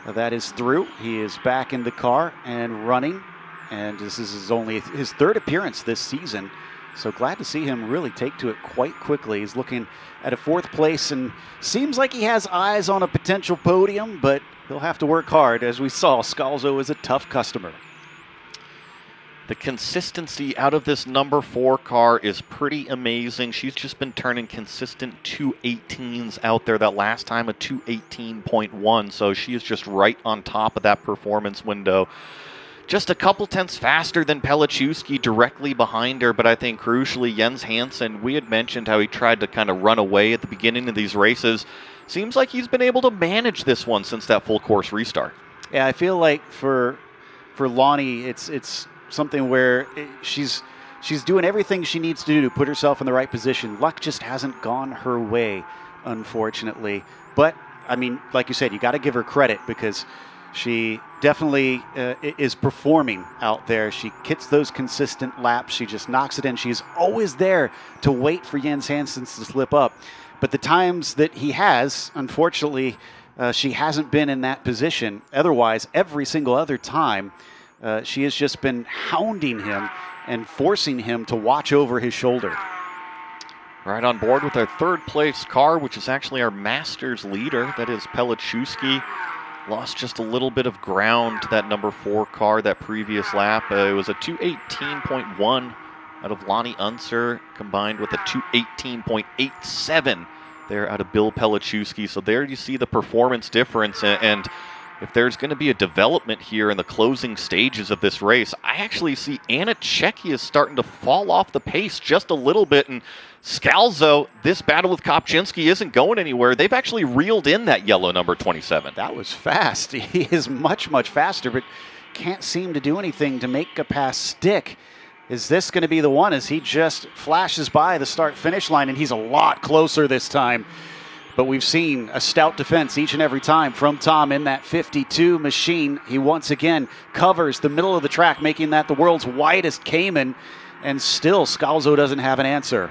D: that is through, he is back in the car and running, and this is only his 3rd appearance this season, so glad to see him really take to it quite quickly. He's looking at a 4th place and seems like he has eyes on a potential podium, but he'll have to work hard. As we saw, Scalzo is a tough customer.
E: The consistency out of this number 4 car is pretty amazing. She's just been turning consistent 218s out there. That last time a 218.1, so she is just right on top of that performance window. Just a couple tenths faster than Pelichowski directly behind her, but I think crucially Jens Hansen, we had mentioned how he tried to kind of run away at the beginning of these races. Seems like he's been able to manage this one since that full course restart.
D: Yeah, I feel like for Lonnie, it's something where she's doing everything she needs to do to put herself in the right position. Luck just hasn't gone her way, unfortunately. But, I mean, like you said, you got to give her credit because she definitely is performing out there. She gets those consistent laps. She just knocks it in. She's always there to wait for Jens Hansen to slip up. But the times that he has, unfortunately, she hasn't been in that position. Otherwise, every single other time, she has just been hounding him and forcing him to watch over his shoulder.
E: Right on board with our third place car, which is actually our Masters leader. That is Pelichowski. Lost just a little bit of ground to that number 4 car that previous lap. It was a 2:18.1 out of Lonnie Unser, combined with a 2:18.87 there out of Bill Pelichowski. So there you see the performance difference. And if there's going to be a development here in the closing stages of this race, I actually see Anna Czecki is starting to fall off the pace just a little bit. And Scalzo, this battle with Kopczynski isn't going anywhere. They've actually reeled in that yellow number 27.
D: That was fast. He is much, much faster, but can't seem to do anything to make a pass stick. Is this going to be the one as he just flashes by the start-finish line, and he's a lot closer this time. But we've seen a stout defense each and every time from Tom in that 52 machine. He once again covers the middle of the track, making that the world's widest Cayman, and still Scalzo doesn't have an answer.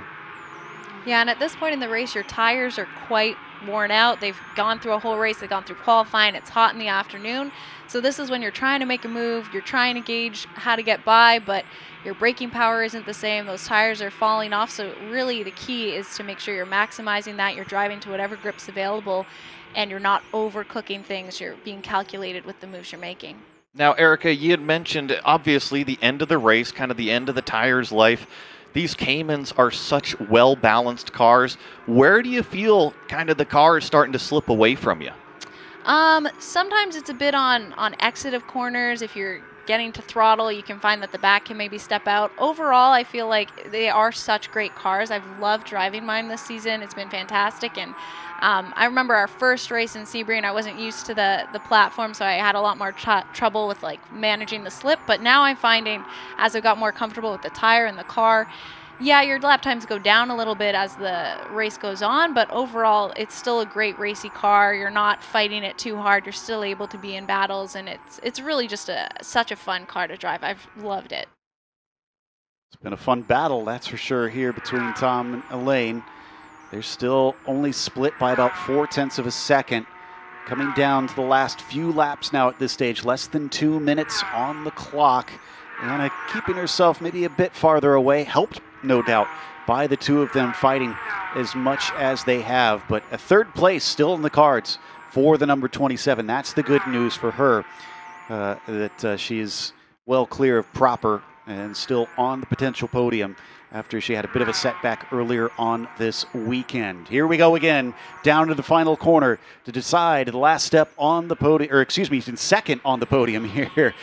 C: Yeah, and at this point in the race, your tires are quite worn out. They've gone through a whole race. They've gone through qualifying. It's hot in the afternoon. So this is when you're trying to make a move. You're trying to gauge how to get by, but your braking power isn't the same. Those tires are falling off. So really the key is to make sure you're maximizing that. You're driving to whatever grip's available, and you're not overcooking things. You're being calculated with the moves you're making.
E: Now, Erica, you had mentioned, obviously, the end of the race, kind of the end of the tire's life. These Caymans are such well-balanced cars. Where do you feel kind of the car is starting to slip away from you?
C: Sometimes it's a bit on exit of corners. If you're getting to throttle, you can find that the back can maybe step out. Overall, I feel like they are such great cars. I've loved driving mine this season. It's been fantastic. And I remember our first race in Sebring, I wasn't used to the platform, so I had a lot more trouble with like managing the slip. But now I'm finding, as I've got more comfortable with the tire and the car, yeah, your lap times go down a little bit as the race goes on, but overall, it's still a great racy car. You're not fighting it too hard. You're still able to be in battles, and it's really just such a fun car to drive. I've loved it.
D: It's been a fun battle, that's for sure, here between Tom and Elaine. They're still only split by about 0.4 of a second. Coming down to the last few laps now at this stage, less than 2 minutes on the clock. Anna keeping herself maybe a bit farther away, helped no doubt by the two of them fighting as much as they have. But a third place still in the cards for the number 27. That's the good news for her, that she is well clear of proper and still on the potential podium after she had a bit of a setback earlier on this weekend. Here we go again, down to the final corner to decide the last step on the podium, or excuse me, second on the podium here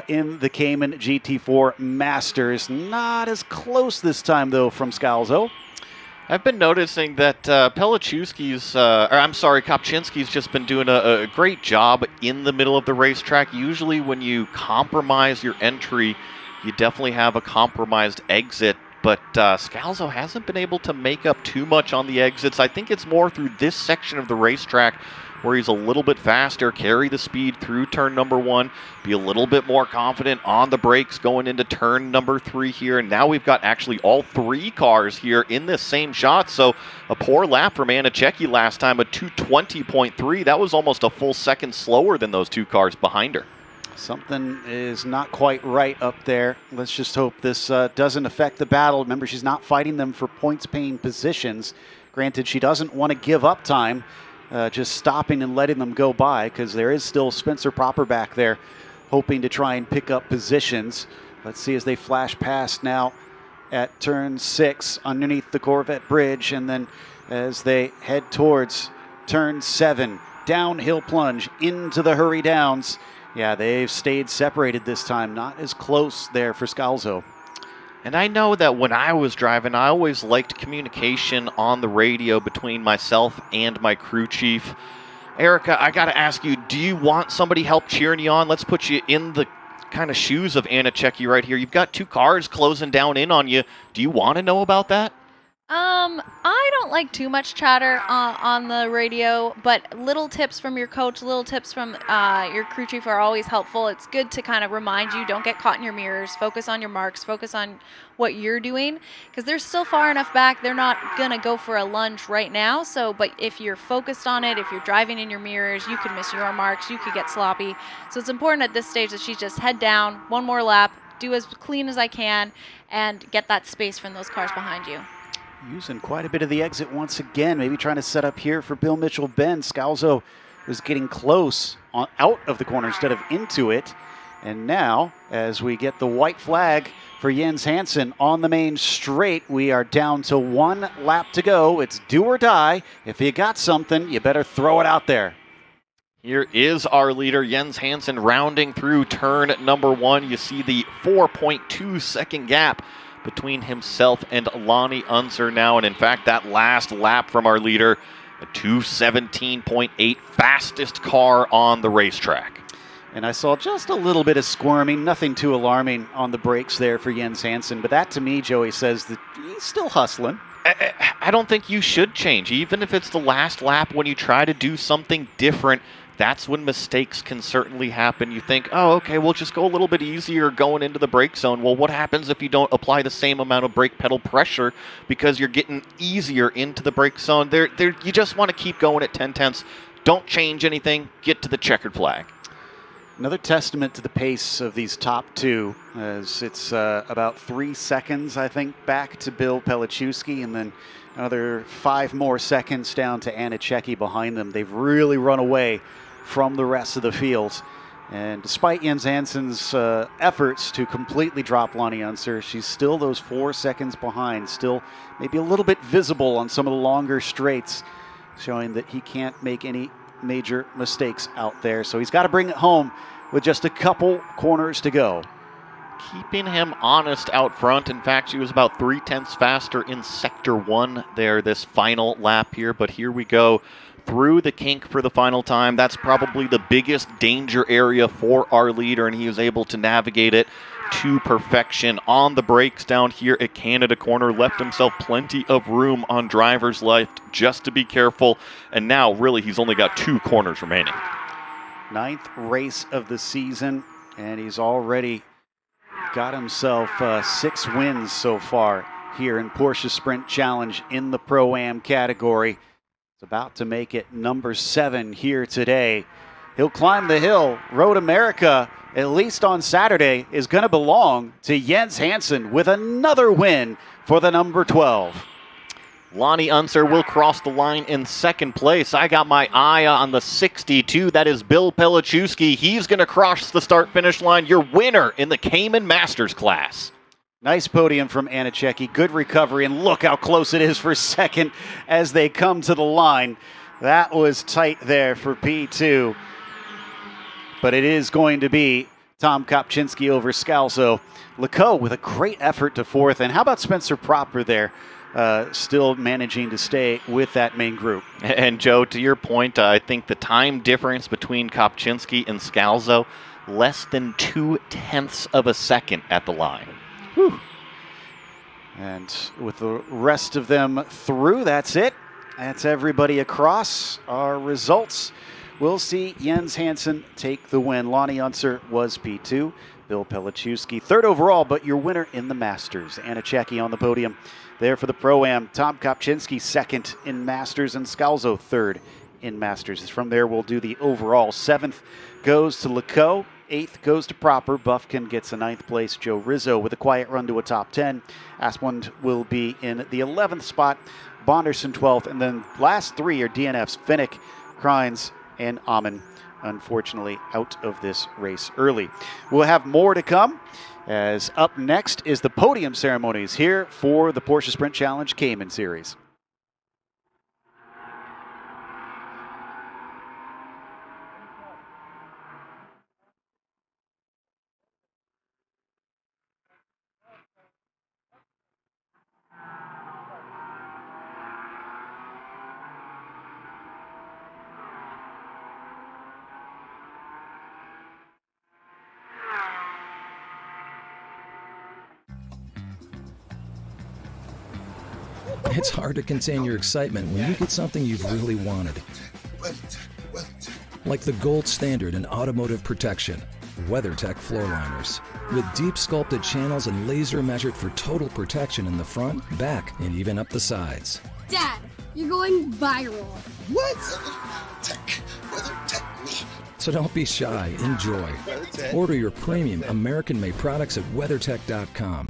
D: in the Cayman GT4 Masters. Not as close this time, though, from Scalzo.
E: I've been noticing that Kopczynski's just been doing a great job in the middle of the racetrack. Usually when you compromise your entry, you definitely have a compromised exit. But Scalzo hasn't been able to make up too much on the exits. I think it's more through this section of the racetrack where he's a little bit faster, carry the speed through turn number 1, be a little bit more confident on the brakes going into turn number 3 here. And now we've got actually all 3 cars here in this same shot. So a poor lap from Anna Czecki last time, a 2:20.3. That was almost a full second slower than those 2 cars behind her.
D: Something is not quite right up there. Let's just hope this doesn't affect the battle. Remember, she's not fighting them for points-paying positions. Granted, she doesn't want to give up time, just stopping and letting them go by, because there is still Spencer Proper back there hoping to try and pick up positions. Let's see as they flash past now at turn 6 underneath the Corvette Bridge, and then as they head towards turn 7, downhill plunge into the Hurry Downs. Yeah, they've stayed separated this time. Not as close there for Scalzo.
E: And I know that when I was driving, I always liked communication on the radio between myself and my crew chief. Erica, I got to ask you, do you want somebody help cheering you on? Let's put you in the kind of shoes of Anna Czecki right here. You've got 2 cars closing down in on you. Do you want to know about that?
C: I don't like too much chatter on the radio, but little tips from your coach, little tips from your crew chief are always helpful. It's good to kind of remind you, don't get caught in your mirrors, focus on your marks, focus on what you're doing, because they're still far enough back. They're not going to go for a lunge right now. So, but if you're focused on it, if you're driving in your mirrors, you could miss your marks, you could get sloppy. So it's important at this stage that she just head down, one more lap, do as clean as I can, and get that space from those cars behind you.
D: using quite a bit of the exit once again, maybe trying to set up here for Bill Mitchell Bend. Scalzo was getting close out of the corner instead of into it. And now, as we get the white flag for Jens Hansen on the main straight, we are down to 1 lap to go. It's do or die. If you got something, you better throw it out there.
E: Here is our leader, Jens Hansen, rounding through turn number 1. You see the 4.2 second gap between himself and Lonnie Unser now. And in fact, that last lap from our leader, a 2:17.8, fastest car on the racetrack.
D: And I saw just a little bit of squirming, nothing too alarming on the brakes there for Jens Hansen. But that to me, Joey, says that he's still hustling.
E: I don't think you should change. Even if it's the last lap, when you try to do something different, that's when mistakes can certainly happen. You think, oh, okay, we'll just go a little bit easier going into the brake zone. Well, what happens if you don't apply the same amount of brake pedal pressure because you're getting easier into the brake zone? You just want to keep going at 10/10ths. Don't change anything. Get to the checkered flag.
D: Another testament to the pace of these top two, as it's about 3 seconds, I think, back to Bill Pelichewski, and then another 5 more seconds down to Anna Cecchi behind them. They've really run away from the rest of the field. And despite Jens Hansen's efforts to completely drop Lonnie Unser, she's still those 4 seconds behind, still maybe a little bit visible on some of the longer straights, showing that he can't make any major mistakes out there. So he's got to bring it home with just a couple corners to go.
E: Keeping him honest out front. In fact, she was about 0.3 faster in Sector 1 there this final lap here. But here we go through the kink for the final time. That's probably the biggest danger area for our leader, and he was able to navigate it to perfection. On the brakes down here at Canada Corner, left himself plenty of room on driver's left just to be careful. And now, really, he's only got 2 corners remaining.
D: 9th race of the season, and he's already got himself 6 wins so far here in Porsche Sprint Challenge in the Pro-Am category. He's about to make it number 7 here today. He'll climb the hill. Road America, at least on Saturday, is going to belong to Jens Hansen with another win for the number 12.
E: Lonnie Unser will cross the line in second place. I got my eye on the 62. That is Bill Pelichewski. He's going to cross the start-finish line. Your winner in the Cayman Masters class.
D: Nice podium from Anna Cecchi. Good recovery, and look how close it is for second as they come to the line. That was tight there for P2. But it is going to be Tom Kopczynski over Scalzo. Leco with a great effort to 4th. And how about Spencer Proper there? Still managing to stay with that main group.
E: And Joe, to your point, I think the time difference between Kopczynski and Scalzo, less than 0.2 of a second at the line.
D: Whew. And with the rest of them through, that's it. That's everybody across. Our results, we'll see Jens Hansen take the win. Lonnie Unser was P2. Bill Pelichewski 3rd overall, but your winner in the Masters. Anna Cecchi on the podium there for the Pro-Am. Tom Kopczynski 2nd in Masters, and Scalzo 3rd in Masters. From there, we'll do the overall. 7th goes to Leco. 8th goes to Proper. Buffkin gets a 9th place. Joe Rizzo with a quiet run to a top 10. Asplund will be in the 11th spot. Bonderson 12th. And then last 3 are DNFs. Finnick, Kreins, and Amon, unfortunately, out of this race early. We'll have more to come, as up next is the podium ceremonies here for the Porsche Sprint Challenge Cayman Series.
A: It's hard to contain your excitement when you get something you've really wanted. Like the gold standard in automotive protection, WeatherTech floor liners. With deep sculpted channels and laser measured for total protection in the front, back, and even up the sides.
B: Dad, you're going viral.
F: What? WeatherTech me.
A: So don't be shy, enjoy. Order your premium American-made products at WeatherTech.com.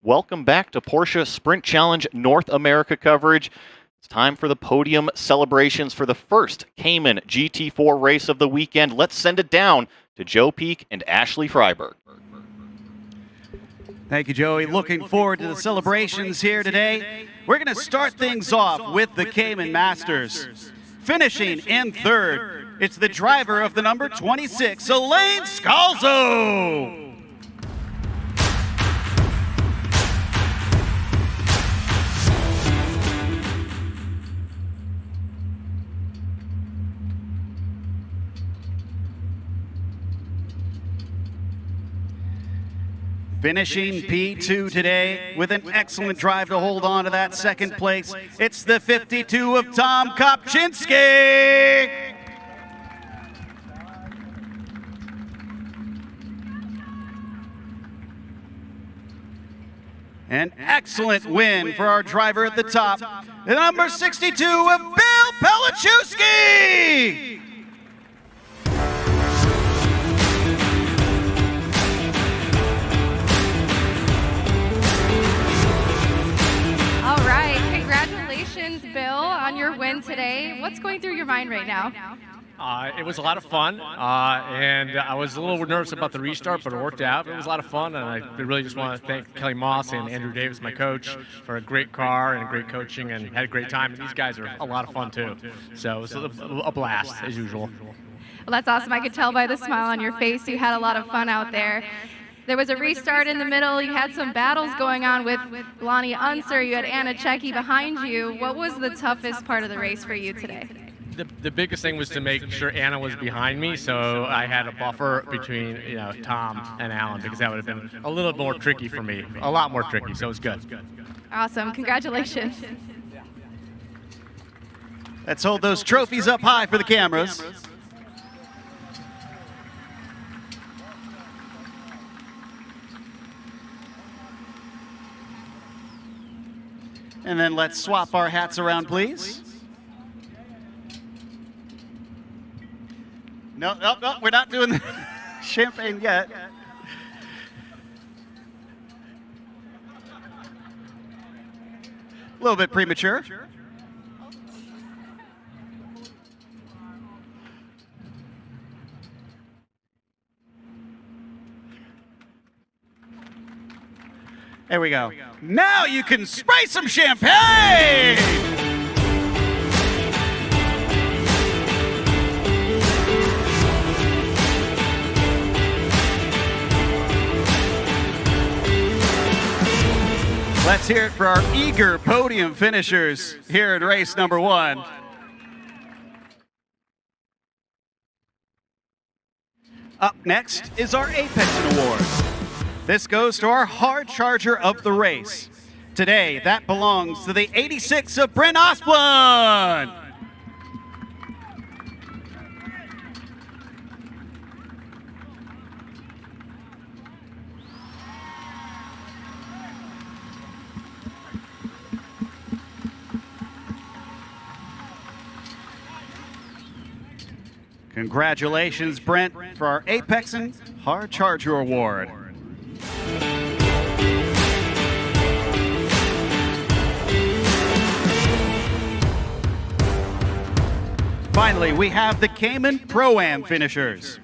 E: Welcome back to Porsche Sprint Challenge North America coverage. It's time for the podium celebrations for the first Cayman GT4 race of the weekend. Let's send it down to Joe Peak and Ashley Freiberg.
F: Thank you, Joey. Looking forward to the celebrations here today. We're going to start things off with the Cayman Masters. Finishing in third, it's the driver of the number 26, Elaine Scalzo. Finishing P2 today with an excellent drive to hold on to that second place. It's the 52 of Tom Kopczynski. An excellent win for our driver at the top, the number 62 of Bill Pelichowski.
G: Congratulations, Bill, on your win today. What's going through your mind right now?
H: It was a lot of fun, and I was a little nervous about the restart, but it worked out. It was a lot of fun, and I really just want to thank Kelly Moss and Andrew Davis, my coach, for a great car and great coaching, and had a great time. And these guys are a lot of fun, too. So it was a blast, as usual.
G: Well, that's awesome. I could tell by the smile on your face you had a lot of fun out there. There was a restart in the middle. You had some battles going on with Lonnie Unser. You had Anna Checki behind you. What was the toughest part of the race for you today?
H: The biggest thing was to make sure Anna was behind me, so I had a buffer between Tom and Alan, because that would have been a little more tricky for me, a lot more tricky. So it was good.
G: Awesome. Congratulations.
F: Let's hold those trophies up high for the cameras. And then let's swap our hats around, please. No, we're not doing the champagne yet. A little bit premature. There we go. Now you can spray some champagne! Let's hear it for our eager podium finishers here at race number 1. Up next is our Apex Award. This goes to our hard charger of the race. Today, that belongs to the 86 of Brent Osplund. Congratulations, Brent, for our Apex and Hard Charger Award. Finally, we have the Cayman Pro-Am finishers.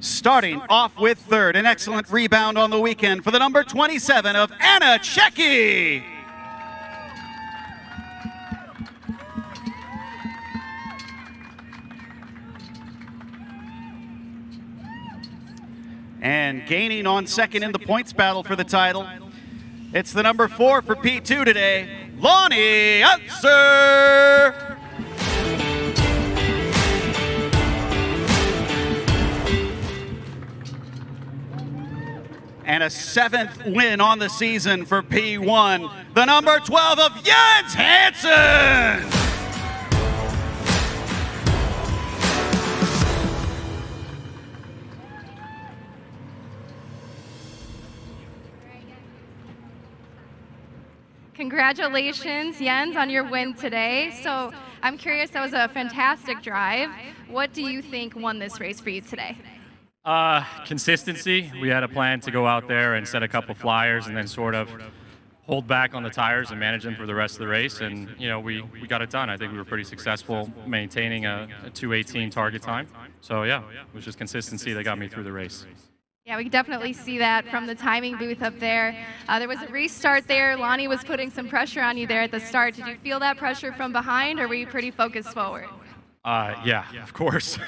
F: Starting off with third, an excellent rebound on the weekend for the number 27 of Anna Checki. And gaining on second in the points battle for the title, it's the number 4 for P2 today, Lonnie Unser. And a 7th win on the season for P1, the number 12 of Jens Hansen.
G: Congratulations, Jens, on your win today. So I'm curious, that was a fantastic drive. What do you think won this race for you today?
I: Consistency. We had a plan to go out there and set a couple flyers and then sort of hold back on the tires and manage them for the rest of the race. And, we got it done. I think we were pretty successful maintaining a 2:18 target time. So, yeah, it was just consistency that got me through the race.
G: Yeah, we definitely see that from the timing booth up there. There was a restart there. Lonnie was putting some pressure on you there at the start. Did you feel that pressure from behind, or were you pretty focused forward?
I: Yeah, of course.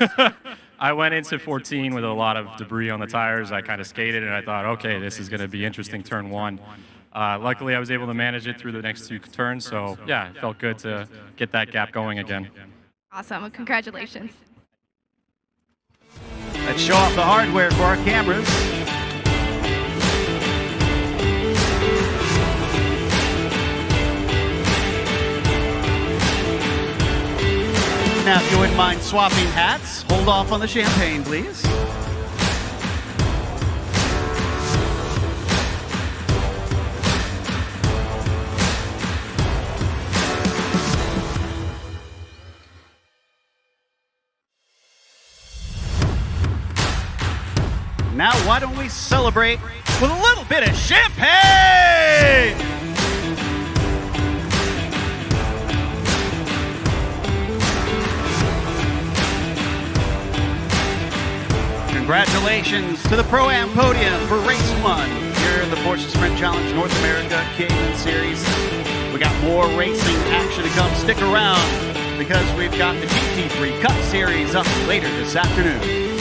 I: I went into 14 with a lot of debris on the tires. I kind of skated, and I thought, okay, this is going to be interesting, turn one. Luckily, I was able to manage it through the next two turns, so yeah, it felt good to get that gap going again.
G: Awesome. Well, congratulations.
F: Let's show off the hardware for our cameras. Now, if you wouldn't mind swapping hats, hold off on the champagne, please. Now, why don't we celebrate with a little bit of champagne? Congratulations to the Pro-Am podium for race 1 here in the Porsche Sprint Challenge North America Cayman Series. We got more racing action to come. Stick around because we've got the GT3 Cup Series up later this afternoon.